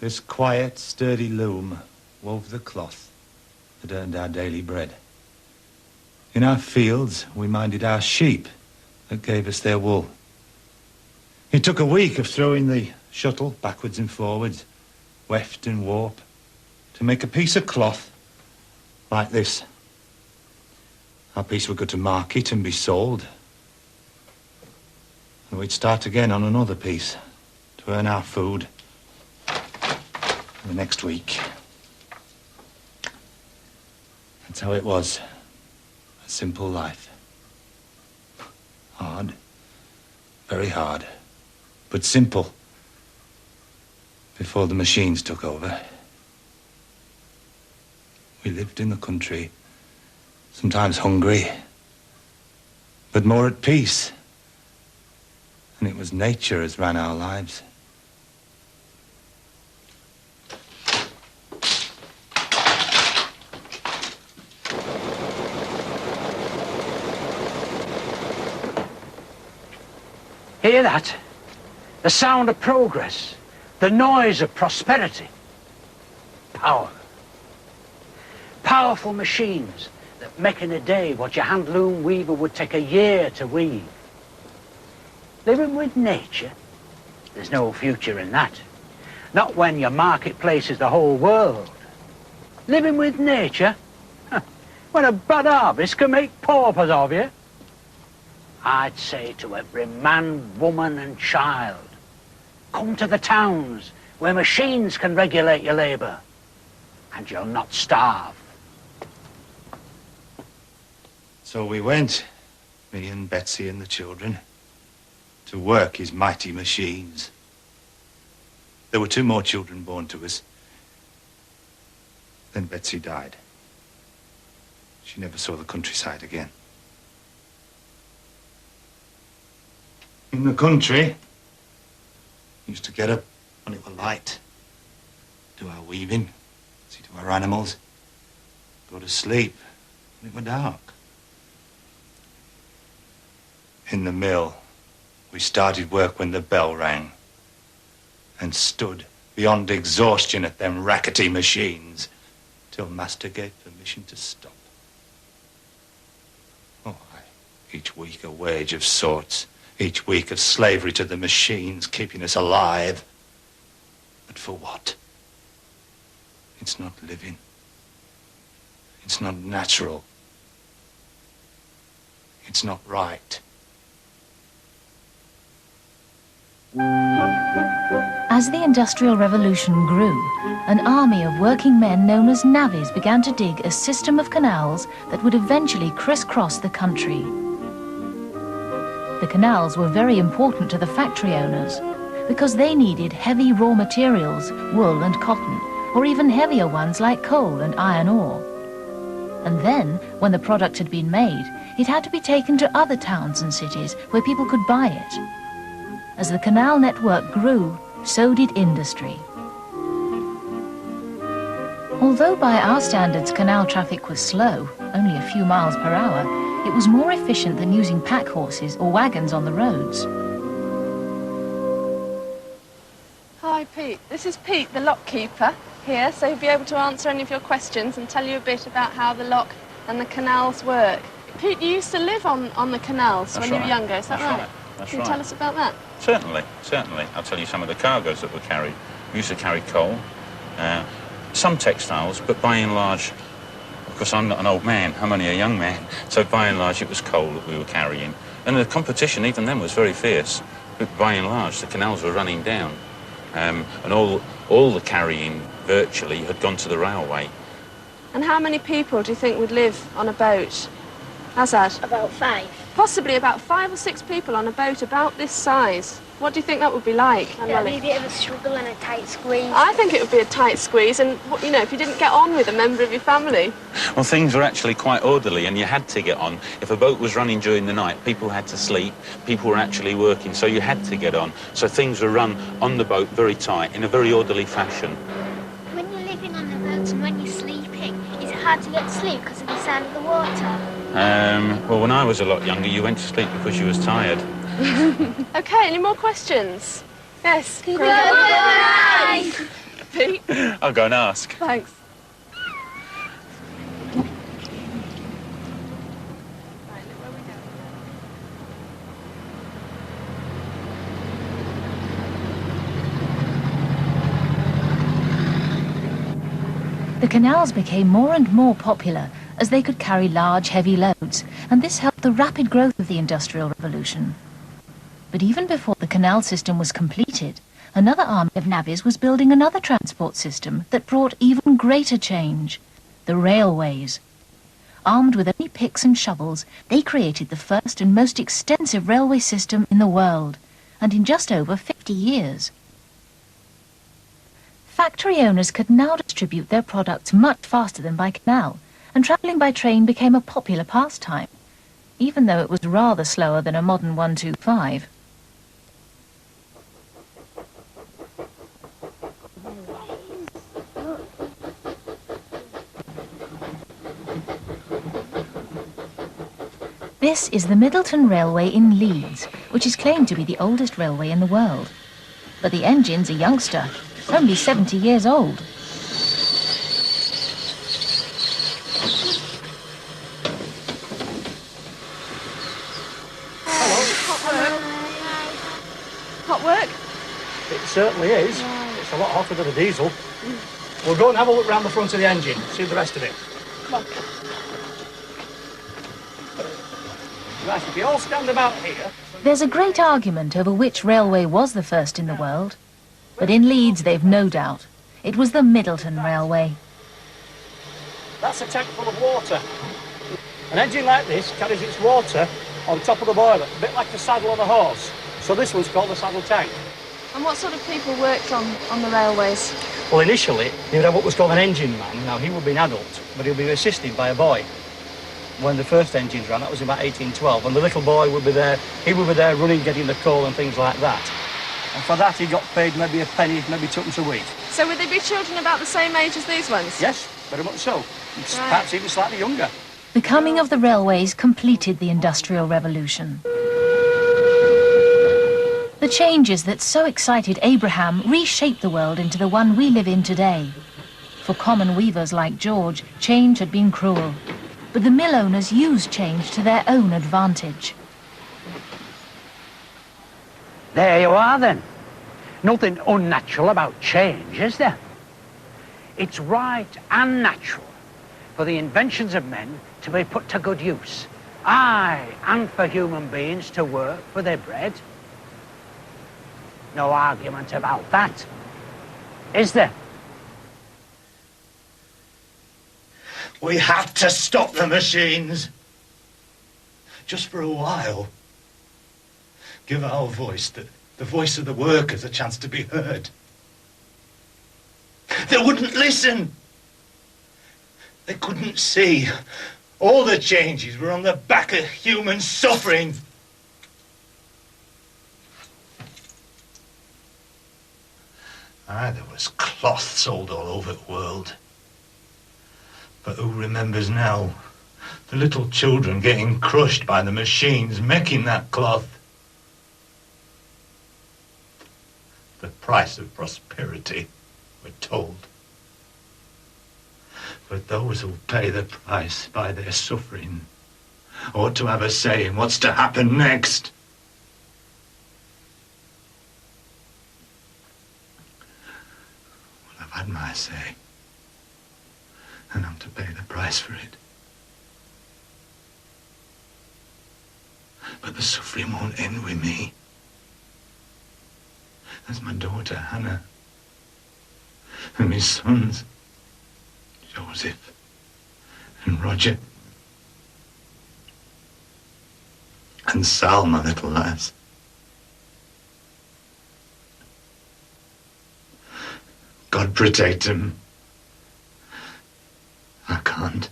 This quiet, sturdy loom wove the cloth that earned our daily bread. In our fields, we minded our sheep that gave us their wool. It took a week of throwing the shuttle backwards and forwards, weft and warp, to make a piece of cloth like this. Our piece would go to market and be sold. And we'd start again on another piece to earn our food the next week. That's how it was. A simple life. Hard. Very hard. But simple. Before the machines took over. We lived in the country. Sometimes hungry. But more at peace. And it was nature as ran our lives. Hear that? The sound of progress, the noise of prosperity. Power. Powerful machines that make in a day what your hand loom weaver would take a year to weave. Living with nature, there's no future in that. Not when your marketplace is the whole world. Living with nature, when a bad harvest can make paupers of you. I'd say to every man, woman and child, come to the towns where machines can regulate your labour and you'll not starve. So we went, me and Betsy and the children, to work his mighty machines. There were 2 more children born to us. Then Betsy died. She never saw the countryside again. In the country, we used to get up when it were light, do our weaving, see to our animals, go to sleep when it were dark. In the mill, we started work when the bell rang and stood beyond exhaustion at them rackety machines till Master gave permission to stop. Oh, each week a wage of sorts. Each week of slavery to the machines, keeping us alive. But for what? It's not living. It's not natural. It's not right. As the Industrial Revolution grew, an army of working men known as navvies began to dig a system of canals that would eventually crisscross the country. The canals were very important to the factory owners because they needed heavy raw materials, wool and cotton, or even heavier ones like coal and iron ore. And then, when the product had been made, it had to be taken to other towns and cities where people could buy it. As the canal network grew, so did industry. Although by our standards canal traffic was slow, only a few miles per hour, it was more efficient than using pack horses or wagons on the roads. Hi Pete, this is Pete, the lock keeper here, so he'll be able to answer any of your questions and tell you a bit about how the lock and the canals work. Pete, you used to live on the canals when you were younger, is that right? Can you tell us about that? Certainly. I'll tell you some of the cargoes that were carried. We used to carry coal, some textiles, but by and large, of course I'm not an old man, I'm only a young man, so by and large it was coal that we were carrying. And the competition even then was very fierce, but by and large the canals were running down. And all the carrying virtually had gone to the railway. And how many people do you think would live on a boat? Azad? About 5. Possibly about 5 or 6 people on a boat about this size. What do you think that would be like? It would be a bit of a struggle and a tight squeeze. I think it would be a tight squeeze and, you know, if you didn't get on with a member of your family. Well, things were actually quite orderly and you had to get on. If a boat was running during the night, people had to sleep, people were actually working, so you had to get on. So things were run on the boat very tight, in a very orderly fashion. When you're living on the boat and when you're sleeping, is it hard to get to sleep because of the sound of the water? Well, when I was a lot younger, you went to sleep because you was tired. OK, any more questions? Yes? Goodbye! Pete. I'll go and ask. Thanks. The canals became more and more popular as they could carry large, heavy loads, and this helped the rapid growth of the Industrial Revolution. But even before the canal system was completed, another army of navvies was building another transport system that brought even greater change: the railways. Armed with only picks and shovels, they created the first and most extensive railway system in the world, and in just over 50 years. Factory owners could now distribute their products much faster than by canal, and travelling by train became a popular pastime, even though it was rather slower than a modern 125. This is the Middleton Railway in Leeds, which is claimed to be the oldest railway in the world. But the engine's a youngster, only 70 years old. Hot work? It certainly is. It's a lot hotter than a diesel. We'll go and have a look round the front of the engine, see the rest of it. Come on. Right, if you all stand about here... There's a great argument over which railway was the first in the world, but in Leeds they've no doubt. It was the Middleton Railway. That's a tank full of water. An engine like this carries its water on top of the boiler, a bit like the saddle on a horse. So this one's called the saddle tank. And what sort of people worked on the railways? Well, initially, you'd have what was called an engine man. Now, he would be an adult, but he'll be assisted by a boy. When the first engines ran, that was about 1812, and the little boy would be there. He would be there running, getting the coal and things like that. And for that, he got paid maybe a penny, maybe twopence a week. So would they be children about the same age as these ones? Yes, very much so. Perhaps even slightly younger. The coming of the railways completed the Industrial Revolution. The changes that so excited Abraham reshaped the world into the one we live in today. For common weavers like George, change had been cruel. But the mill owners used change to their own advantage. There you are then. Nothing unnatural about change, is there? It's right and natural for the inventions of men to be put to good use. Aye, and for human beings to work for their bread. No argument about that, is there? We have to stop the machines. Just for a while. Give our voice, the voice of the workers, a chance to be heard. They wouldn't listen. They couldn't see. All the changes were on the back of human suffering. Aye, there was cloth sold all over the world. But who remembers now the little children getting crushed by the machines making that cloth? The price of prosperity, we're told. But those who pay the price by their suffering ought to have a say in what's to happen next. Well, I've had my say. And I'm to pay the price for it. But the suffering won't end with me. There's my daughter, Hannah, and my sons, Joseph and Roger, and Sal, my little lass. God protect him. I can't.